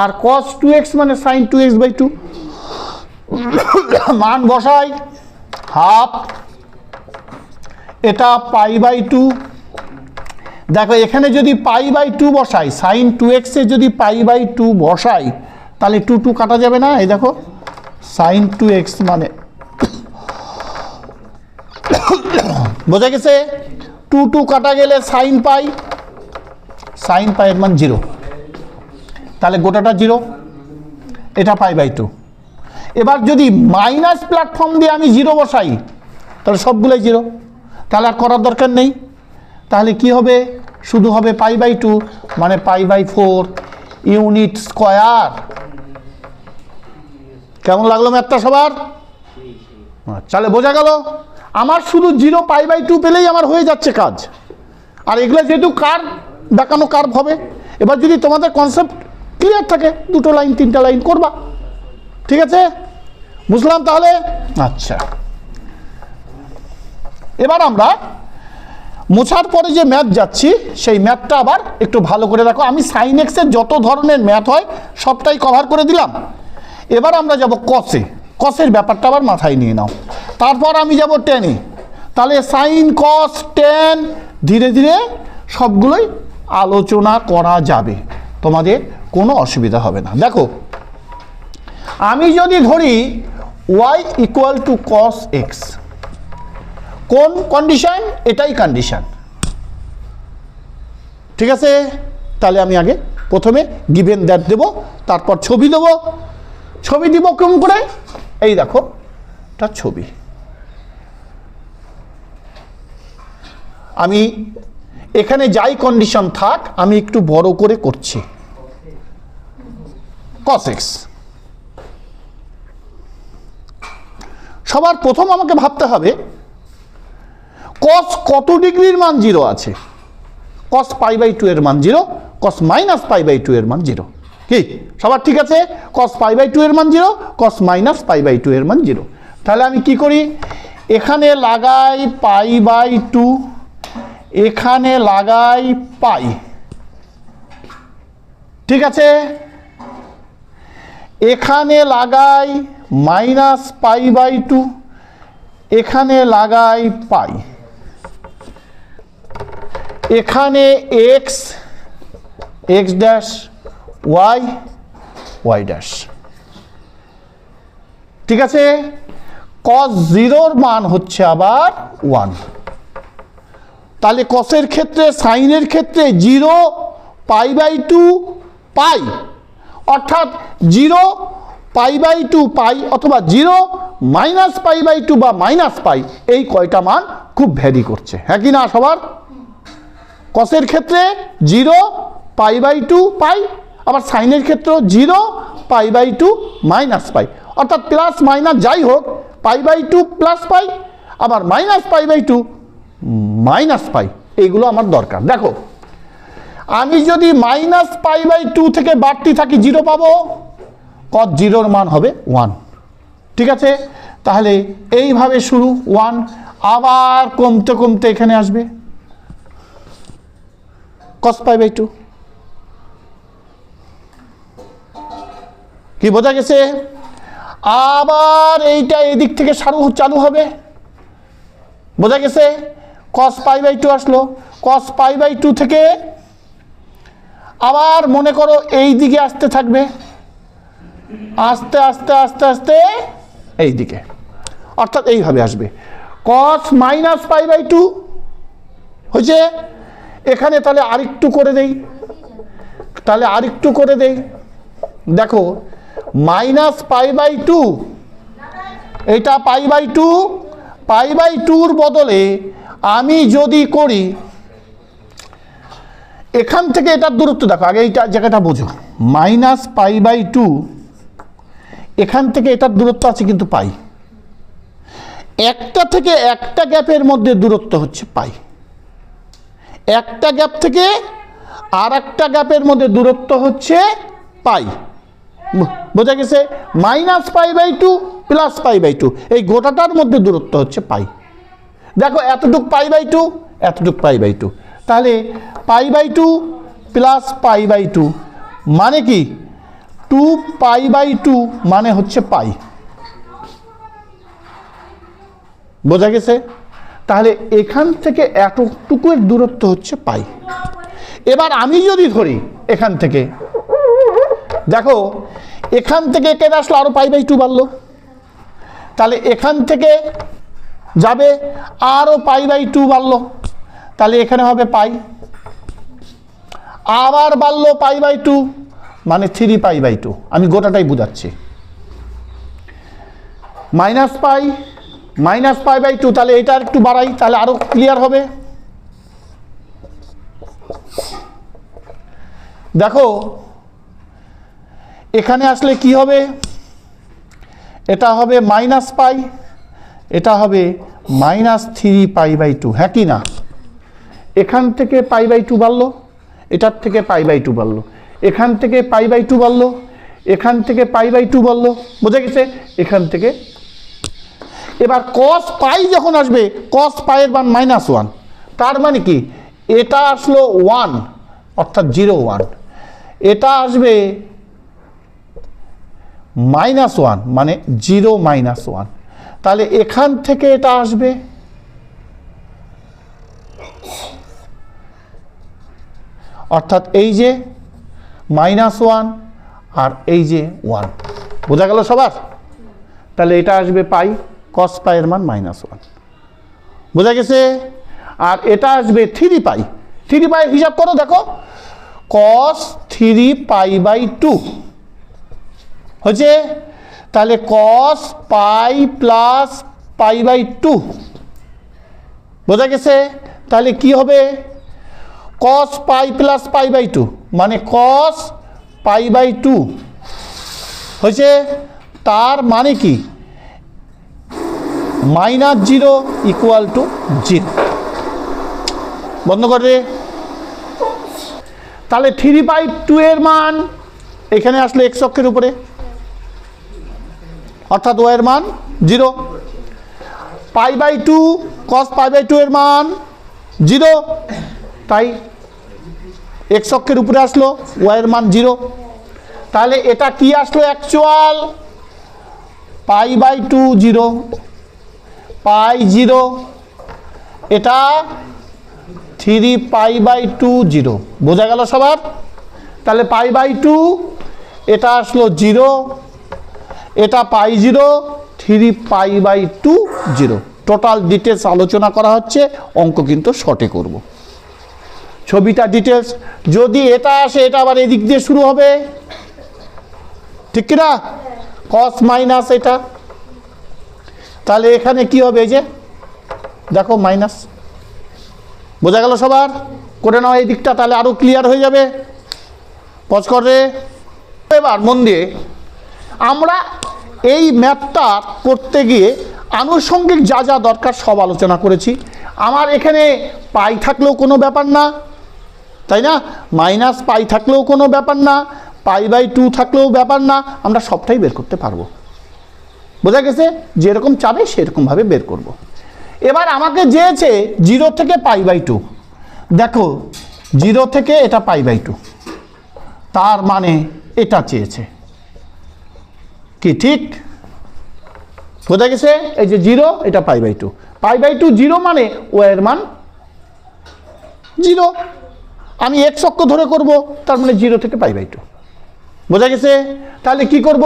আর cos 2x মানে sin 2x/2। মান বসাই, হাফ, এটা π/2। দেখো এখানে যদি π/2 বসাই, sin 2x এ যদি π/2 বসাই, তাহলে 2 2 কাটা যাবে না? এই দেখো sin 2x মানে বোঝা গেছে? 2 2 কাটা গেলে sin π এর মান 0, তাহলে গোটাটা 0, এটা π/2। এবার যদি মাইনাস প্ল্যাটফর্ম দিয়ে আমি 0 বসাই, তাহলে সবগুলোই 0, তাহলে আর করার দরকার নেই। তাহলে কি হবে? শুধু হবে π/2 মানে π/4 ইউনিট স্কয়ার। কেমন লাগলো ম্যাথটা সবার? তাহলে বোঝা গেল আমার শুধু 0 π/2 পেলেই আমার হয়ে যাচ্ছে কাজ। আর এগুলো যেহেতু কার্ভ, দেখানো কার্ভ হবে। এবার যদি তোমাদের কনসেপ্ট ক্লিয়ার থাকে, 2টো লাইন 3টা লাইন করবা, ঠিক আছে? বুঝলাম তাহলে? আচ্ছা, এবার আমরা মোছার পরে যে ম্যাথ যাচ্ছি, সেই ম্যাথটা আবার একটু ভালো করে দেখো। আমি সাইন এক্সের যত ধরনের ম্যাথ হয় সবটাই কভার করে দিলাম। এবার আমরা যাব কসে। কসের ব্যাপারটা আবার মাথায় নিয়ে নাও। তারপর আমি যাব টেনে। তাহলে সাইন কস টেন ধীরে ধীরে সবগুলোই আলোচনা করা যাবে, তোমাদের কোনো অসুবিধা হবে না। দেখো, আমি যদি ধরি y equal two cos x, কোন কন্ডিশন? এটাই কন্ডিশন, ঠিক আছে? তাহলে আমি আগে প্রথমে গিভেন দ্যাট দেব, তারপর ছবি দেব। ছবি দিব কেমন করে? এই দেখো, এটা ছবি। আমি এখানে যাই কন্ডিশন থাক, আমি একটু বড় করে করছি। cos x, সবার প্রথম আমাকে ভাবতে হবে cos কত ডিগ্রির মান 0 আছে? cos π/2 এর মান 0, cos মাইনাস π/2 এর মান 0। কি সবার ঠিক আছে? cos π/2 এর মান 0, cos মাইনাস π/2 এর মান 0। তাহলে আমি কি করি? এখানে লাগাই π/2, এখানে লাগাই পাই, ঠিক আছে? এখানে লাগাই মাইনাস π/2, এখানে লাগাই পাই, এখানে x x dash y y dash, ঠিক আছে? cos 0 মান হচ্ছে আবার 1। তাহলে cos-এর ক্ষেত্রে সাইনের ক্ষেত্রে 0 π/2 পাই, অর্থাৎ 0 π/2 পাই অথবা 0 -π/2 বা -পাই, এই কয়টা মান খুব ভ্যারি করছে, হ্যাঁ কি না সবার? cos-এর ক্ষেত্রে 0 π/2 পাই, আবার সাইনের ক্ষেত্রে 0 π/2 পাই, অর্থাৎ প্লাস মাইনাস যাই হোক π/2 প্লাস পাই, আবার -π/2 পাই, এইগুলো আমার দরকার। দেখো আমি যদি -π/2 থেকে বাড়তি থাকি 0 পাবো, cos 0-র মান হবে 1। ঠিক আছে, তাহলে এইভাবে শুরু 1, আবার কমতে কমতে এখানে আসবে cos π/2। কি বোঝা গেছে? আবার এইটা এদিক থেকে চালু হবে, বোঝা গেছে? cos π/2 আসলো, cos π/2 থেকে আবার মনে করো এই দিকে আসতে থাকবে, আস্তে আস্তে আস্তে আস্তে এই দিকে, অর্থাৎ এইভাবে আসবে cos -π/2 হয়েছে। এখানে তাহলে আরেকটু করে দেই, দেখো -π/2, এটা π/2'র বদলে আমি যদি করি এখান থেকে এটার দূরত্ব, দেখো আগে এইটা জায়গাটা বোঝো, -π/2 এখান থেকে এটার দূরত্ব আছে কিন্তু পাই, একটা থেকে একটা গ্যাপের মধ্যে দূরত্ব হচ্ছে পাই, একটা গ্যাপ থেকে আর একটা গ্যাপের মধ্যে দূরত্ব হচ্ছে পাই, বোঝা গেছে? -π/2 +π/2 এই গোটাটার মধ্যে দূরত্ব হচ্ছে পাই। দেখো এতটুক π/2, এতটুক π/2, তাহলে π/2 +π/2 মানে কি 2π/2 মানে হচ্ছে পাই, বোঝা গেছে? তাহলে এখান থেকে এতটুকুর দূরত্ব হচ্ছে পাই। এবার আমি যদি ধরি এখান থেকে, দেখো এখান থেকে কেটে আসলো আরো π/2 বাড়লো, তাহলে এখান থেকে যাবে আরো π/2 বাড়লো, তাহলে এখানে হবে পাই, আবার বাড়লো π/2 মানে 3π/2, আমি গোটাটাই বুঝাচ্ছি, -π/2, তাহলে এটা একটু বাড়াই তাহলে আরো ক্লিয়ার হবে। দেখো এখানে আসলে কি হবে, এটা হবে -π, এটা হবে -3π/2, হ্যাঁ কি না? এখান থেকে π/2 বাড়লো, এটার থেকে π/2 বাড়লো, এখান থেকে π/2 বাড়লো, এখান থেকে π/2 বাড়লো, বোঝা গেছে? এখান থেকে এবার cos π যখন আসবে, cos π-এর মান -1, তার মানে কি এটা আসলো 1 অর্থাৎ 0 1, এটা আসবে -1 মানে 0 -1, তাহলে এখান থেকে এটা আসবে অর্থাৎ এই যে -1 আর এই যে 1, বোঝা গেল সবার? তাহলে এটা আসবে পাই, cos π-এর মান -1, বোঝা গেছে? আর এটা আসবে 3π, 3π হিসাব করো, দেখো cos 3π/2 হচ্ছে, তাহলে cos π +π/2, বোঝা গেছে? তাহলে কি হবে cos π +π/2 মানে cos π/2 হয়েছে, তার মানে কি -0 = 0, বন্ধ করে। তাহলে 3/2 এর মান এখানে আসলে x অক্ষের উপরে, অর্থাৎ y এর মান 0, π/2 cos π/2 এর মান 0, তাই x অক্ষের উপরে আসলো, y এর মান 0, তাহলে এটা কি আসলো অ্যাকচুয়াল π/2 0, π 0, এটা 3π/2 0, বোঝা গেল সবার? তাহলে π/2 এটা আসলো 0, এটা π0, 3π/2 0। টোটাল ডিটেলস আলোচনা করা হচ্ছে, অঙ্ক কিন্তু শর্টে করব। ছবিটা ডিটেলস, যদি এটা আসে এটা আবার এদিক দিয়ে শুরু হবে, ঠিক কিনা? কস মাইনাস এটা, তাহলে এখানে কি হবে? এই যে দেখো মাইনাস, বোঝা গেল সবার? করে নাও এই দিকটা, তাহলে আরো ক্লিয়ার হয়ে যাবে। পজ করে এবার মন দিয়ে, আমরা এই ম্যাথটা করতে গিয়ে আনুষঙ্গিক যা যা দরকার সব আলোচনা করেছি। আমার এখানে পাই থাকলেও কোনো ব্যাপার না, তাই না? মাইনাস পাই থাকলেও কোনো ব্যাপার না, π/2 থাকলেও ব্যাপার না, আমরা সবটাই বের করতে পারবো। বোঝা গেছে? যেরকম চাবে সেরকমভাবে বের করব। এবার আমাকে চেয়েছে 0 থেকে π/2। দেখো 0 থেকে এটা π/2, তার মানে এটা চেয়েছে কি? ঠিক বোঝা গেছে? এই যে 0, এটা π/2, π/2 0 মানে ও এর মান 0। আমি x অক্ষ ধরে করব, তার মানে 0 থেকে π/2। বোঝা গেছে? তাহলে কি করব?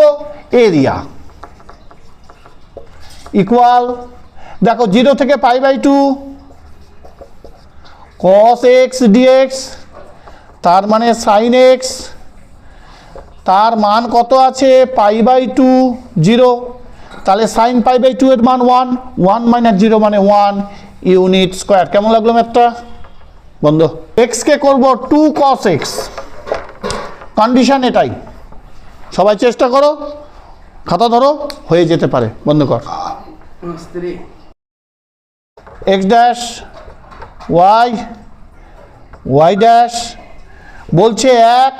এরিয়া ইকুয়াল, দেখো 0 থেকে π/2 cos x dx, তার মানে sin x, তার মান কত আছে? π/2 0, তাহলে sin π/2 এর মান 1, 1 - 0 মানে 1 ইউনিট স্কয়ার। কেমন লাগলো ম্যাথটা বন্ধু? x কে করব 2 cos x, কন্ডিশন এটাই। সবাই চেষ্টা করো, খাতা ধরো, হয়ে যেতে পারে। বন্ধ কর। x ড্যাশ y ড্যাশ বলছে 1,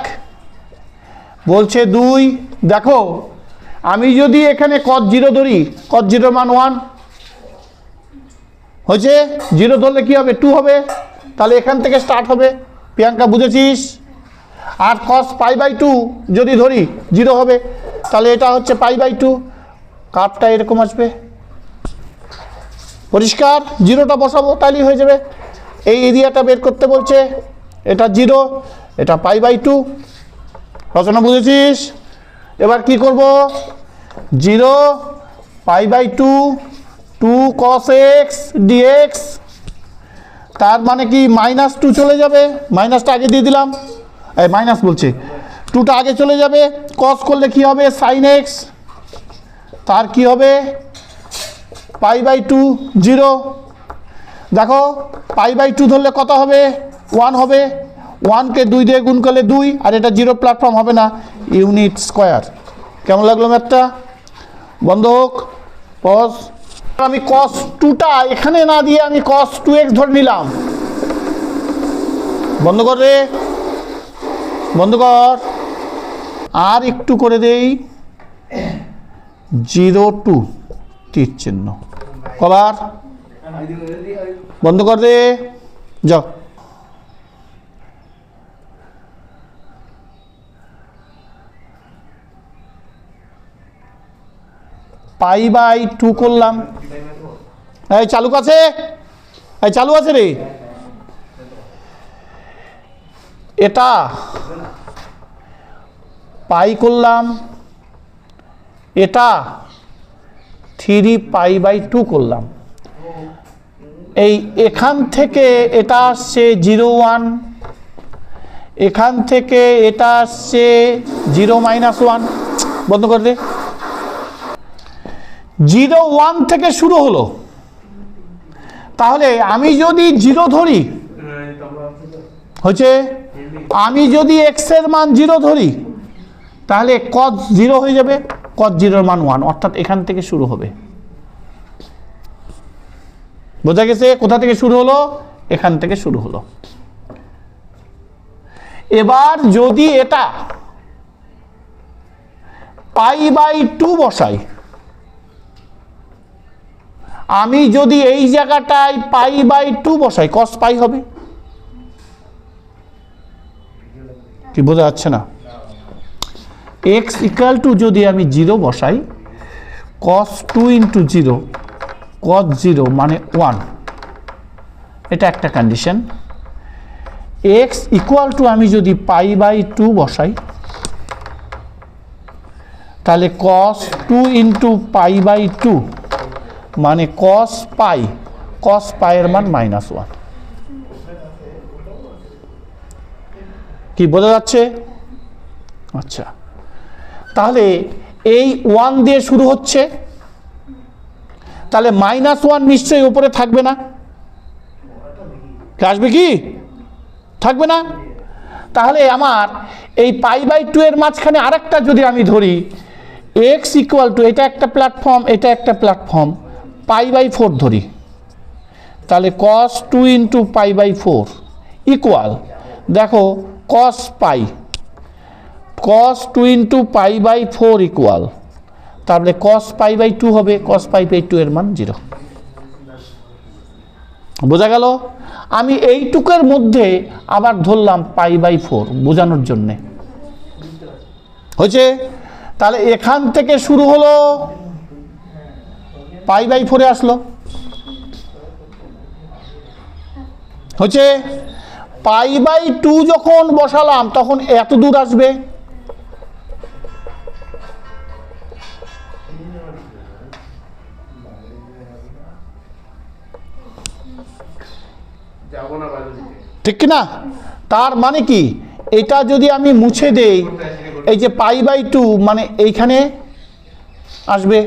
বলছে 2। দেখো আমি যদি এখানে cos 0 ধরি, cos 0 মান 1 হয়েছে, 0 ধরলে কি হবে? 2 হবে, তাহলে এখান থেকে স্টার্ট হবে। প্রিয়াঙ্কা বুঝেছিস? আর cos π/2 যদি ধরি 0 হবে, তাহলে এটা হচ্ছে π/2, কার্ভটা এরকম আসবে। পরিষ্কার? 0টা বসাবো, তাহলেই হয়ে যাবে। এই এরিয়াটা বের করতে বলছে, এটা 0, এটা π/2। রচনা বুঝেছিস? এবার কি করব? 0 π/2 2 cos x dx, তার মানে কি -2 চলে যাবে, মাইনাসটা আগে দিয়ে দিলাম, এই মাইনাস বলছে, 2টা আগে চলে যাবে। cos করলে কি হবে? sin x, তার কি হবে? π/2 0। দেখো π/2 ধরলে কত হবে? 1 হবে, 1কে 2 দিয়ে গুণ করলে 2, আর এটা 0 প্ল্যাটফর্ম হবে না, ইউনিট স্কয়ার। কেমন লাগলো ম্যাথটা? বন্ধ হোক, পজ। আমি cos 2টা এখানে না দিয়ে আমি cos 2x ধরে নিলাম। বন্ধ কর রে, বন্ধ কর। আর একটু করে দেই, 0 2 তীর চিহ্ন, কবার বন্ধ কর দে, যাও। π/2 করলাম। এই চালু আছে, এই চালু আছে রে। এটা পাই করলাম, এটা 3π/2 করলাম। এই এখান থেকে এটা আসছে 0 1, এখান থেকে এটা আসছে 0 -1। বন্ধ করে দে। 0 1 থেকে শুরু হলো, তাহলে আমি যদি 0 ধরি হচ্ছে, আমি যদি x এর মান 0 ধরি, তাহলে cos 0 হয়ে যাবে, cos 0 এর মান 1, অর্থাৎ এখান থেকে শুরু হবে। বোঝা গেছে? কোথা থেকে শুরু হলো? এখান থেকে শুরু হলো। এবার যদি এটা π/2 বসাই, আমি যদি এই জায়গাটায় π/2 বসাই, cos π হবে। কি বোঝা যাচ্ছে না? x = যদি আমি 0 বসাই, cos 2 × 0 cos 0 মানে 1, এটা একটা কন্ডিশন। x = আমি যদি π/2 বসাই, তাহলে cos 2 ইন্টু পাই বাই 2 মানে cos পাই এর মান -1। কি বোঝা যাচ্ছে? আচ্ছা, তাহলে এই 1 দিয়ে শুরু হচ্ছে, তাহলে -1 নিশ্চয়ই উপরে থাকবে না, আসবে কি? থাকবে না। তাহলে আমার এই পাই বাই 2 এর মাঝখানে আরেকটা যদি আমি ধরি x ইকুয়াল টু, এটা একটা প্ল্যাটফর্ম, এটা একটা প্ল্যাটফর্ম, পাই বাই 4 ধরি, তাহলে cos 2 into pi by 4 equal, দেখো cos 2 into pi by 4 equal, তাহলে cos পাই বাই 2 হবে, cos পাই বাই 2 এর মান 0। বোঝা গেল? আমি এইটুকের মধ্যে আবার ধরলাম পাই বাই 4 বোঝানোর জন্যে, হয়েছে? তাহলে এখান থেকে শুরু হলো, পাই বাই 4 আসলো, হচ্ছে পাই বাই 2 যখন বসালাম তখন এত দূর আসবে, ঠিক কি না? তার মানে কি, এটা যদি আমি মুছে দেই, এই যে পাই বাই 2 মানে এইখানে আসবে,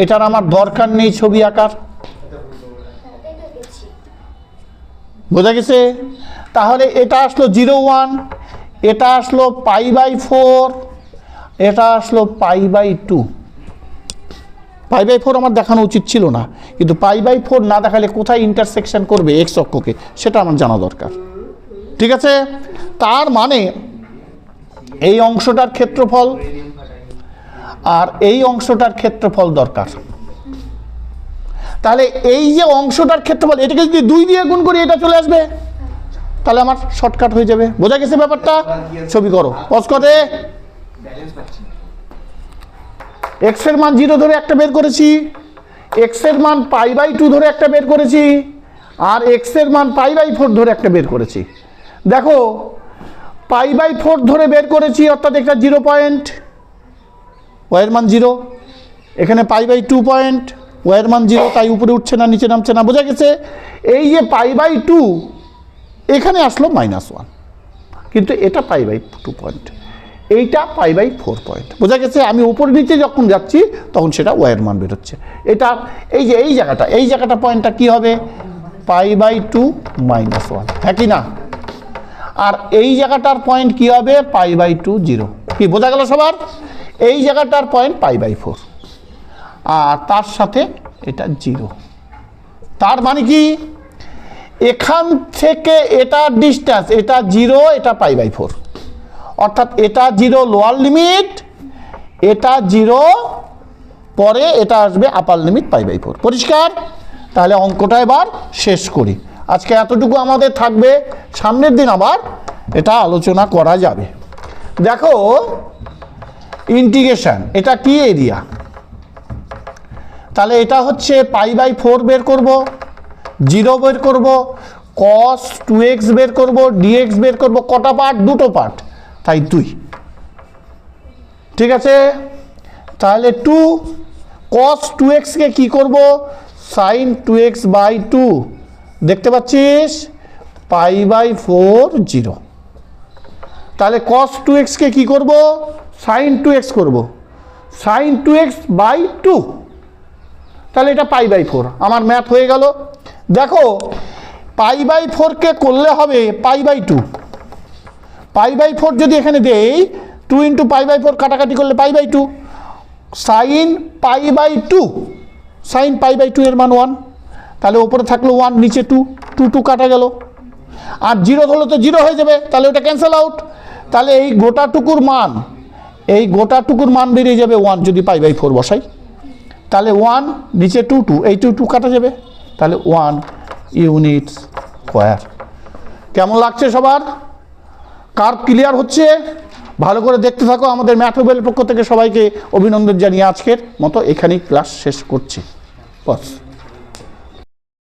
এটার আমার দরকার নেই ছবি আঁকার, বোঝা গেছে? তাহলে এটা আসলো 0 1, এটা আসলো পাই বাই 4, এটা আসলো পাই বাই 2। পাই বাই 4 আমার দেখানো উচিত ছিল না, কিন্তু পাই বাই 4 না দেখালে কোথায় ইন্টারসেকশন করবে এক্স অক্ষকে সেটা আমার জানা দরকার, ঠিক আছে? তার মানে এই অংশটার ক্ষেত্রফল আর এই অংশটার ক্ষেত্রফল দরকার। তাহলে এই যে অংশটার ক্ষেত্রফল, এটাকে যদি 2 দিয়ে গুণ করি এটা চলে আসবে, তাহলে আমার শর্টকাট হয়ে যাবে। বোঝা গেছে ব্যাপারটা? ছবি করো, পজ করে। x এর মান 0 ধরে একটা বের করেছি, x এর মান পাই বাই 2 ধরে একটা বের করেছি, আর x এর মান পাই বাই 4 ধরে একটা বের করেছি। দেখো পাই বাই 4 ধরে বের করেছি, অর্থাৎ একটা 0 পয়েন্ট, y এর মান 0, এখানে পাই বাই 2 পয়েন্ট, y এর মান 0, তাই উপরে উঠছে না নিচে নামছে না। বোঝা গেছে? এই যে পাই বাই 2 এখানে আসলো -1, কিন্তু এটা পাই বাই 2 পয়েন্ট, এইটা পাই বাই 4 পয়েন্ট। বোঝা গেছে? আমি উপর নিচে যখন যাচ্ছি তখন সেটা y এর মান বেরোচ্ছে। এটা এই যে এই জায়গাটা পয়েন্টটা কি হবে? পাই বাই 2 -1, হ্যাঁ কি না? আর এই জায়গাটার পয়েন্ট কি হবে? Pi by 2 0। কি বোঝা গেল সবার? এই জায়গাটার পয়েন্ট পাই বাই 4, আর তার সাথে এটা 0। তার মানে কি, এখান থেকে এটা ডিস্টেন্স, এটা 0, এটা পাই বাই 4, অর্থাৎ এটা 0 লোয়ার লিমিট, এটা 0, পরে এটা আসবে আপার লিমিট পাই বাই 4। পরিষ্কার? তাহলে অঙ্কটা এবার শেষ করি। আজকে এতটুকু আমাদের থাকবে, সামনের দিন আবার এটা আলোচনা করা যাবে। দেখো ইন্টিগ্রেশন, এটা কি এরিয়া, তাহলে এটা হচ্ছে পাই বাই 4 বের করব, 0 বের করব, cos 2x বের করব, dx বের করব, কটা পার্ট? 2টো পার্ট, তাই 2। ঠিক আছে? তাহলে 2 cos 2x কে কি করব? sin 2x বাই 2, দেখতে পাচ্ছিস? Pi by 4 0। তাহলে cos 2x কে কি করব? sin 2x করব, sin 2x বাই 2, তাহলে এটা পাই বাই 4। আমার ম্যাথ হয়ে গেল। দেখো পাই বাই 4 কে করলে হবে পাই বাই 2, পাই বাই 4 যদি এখানে দেই, 2 ইন্টু পাই বাই 4 কাটাকাটি করলে pi by 2, sine pi by 2, sine pi by 2 এর মান 1, তাহলে উপরে থাকলো 1, নিচে 2, 2 2 কাটা গেল, আর 0 হলো তো 0 হয়ে যাবে, তাহলে ওটা ক্যান্সেল আউট। তাহলে এই গোটাটুকুর মান বেরিয়ে যাবে 1 যদি পাই বাই 4 বসাই, তাহলে 1, নিচে 2 2, এই 2 2 কাটা যাবে, তাহলে 1 ইউনিট স্কয়ার। কেমন লাগছে সবার? কার্ভ ক্লিয়ার হচ্ছে? ভালো করে দেখতে থাকো। আমাদের ম্যাথওয়েলের পক্ষ থেকে সবাইকে অভিনন্দন জানিয়ে আজকের মতো এখানেই ক্লাস শেষ করছি। বাস।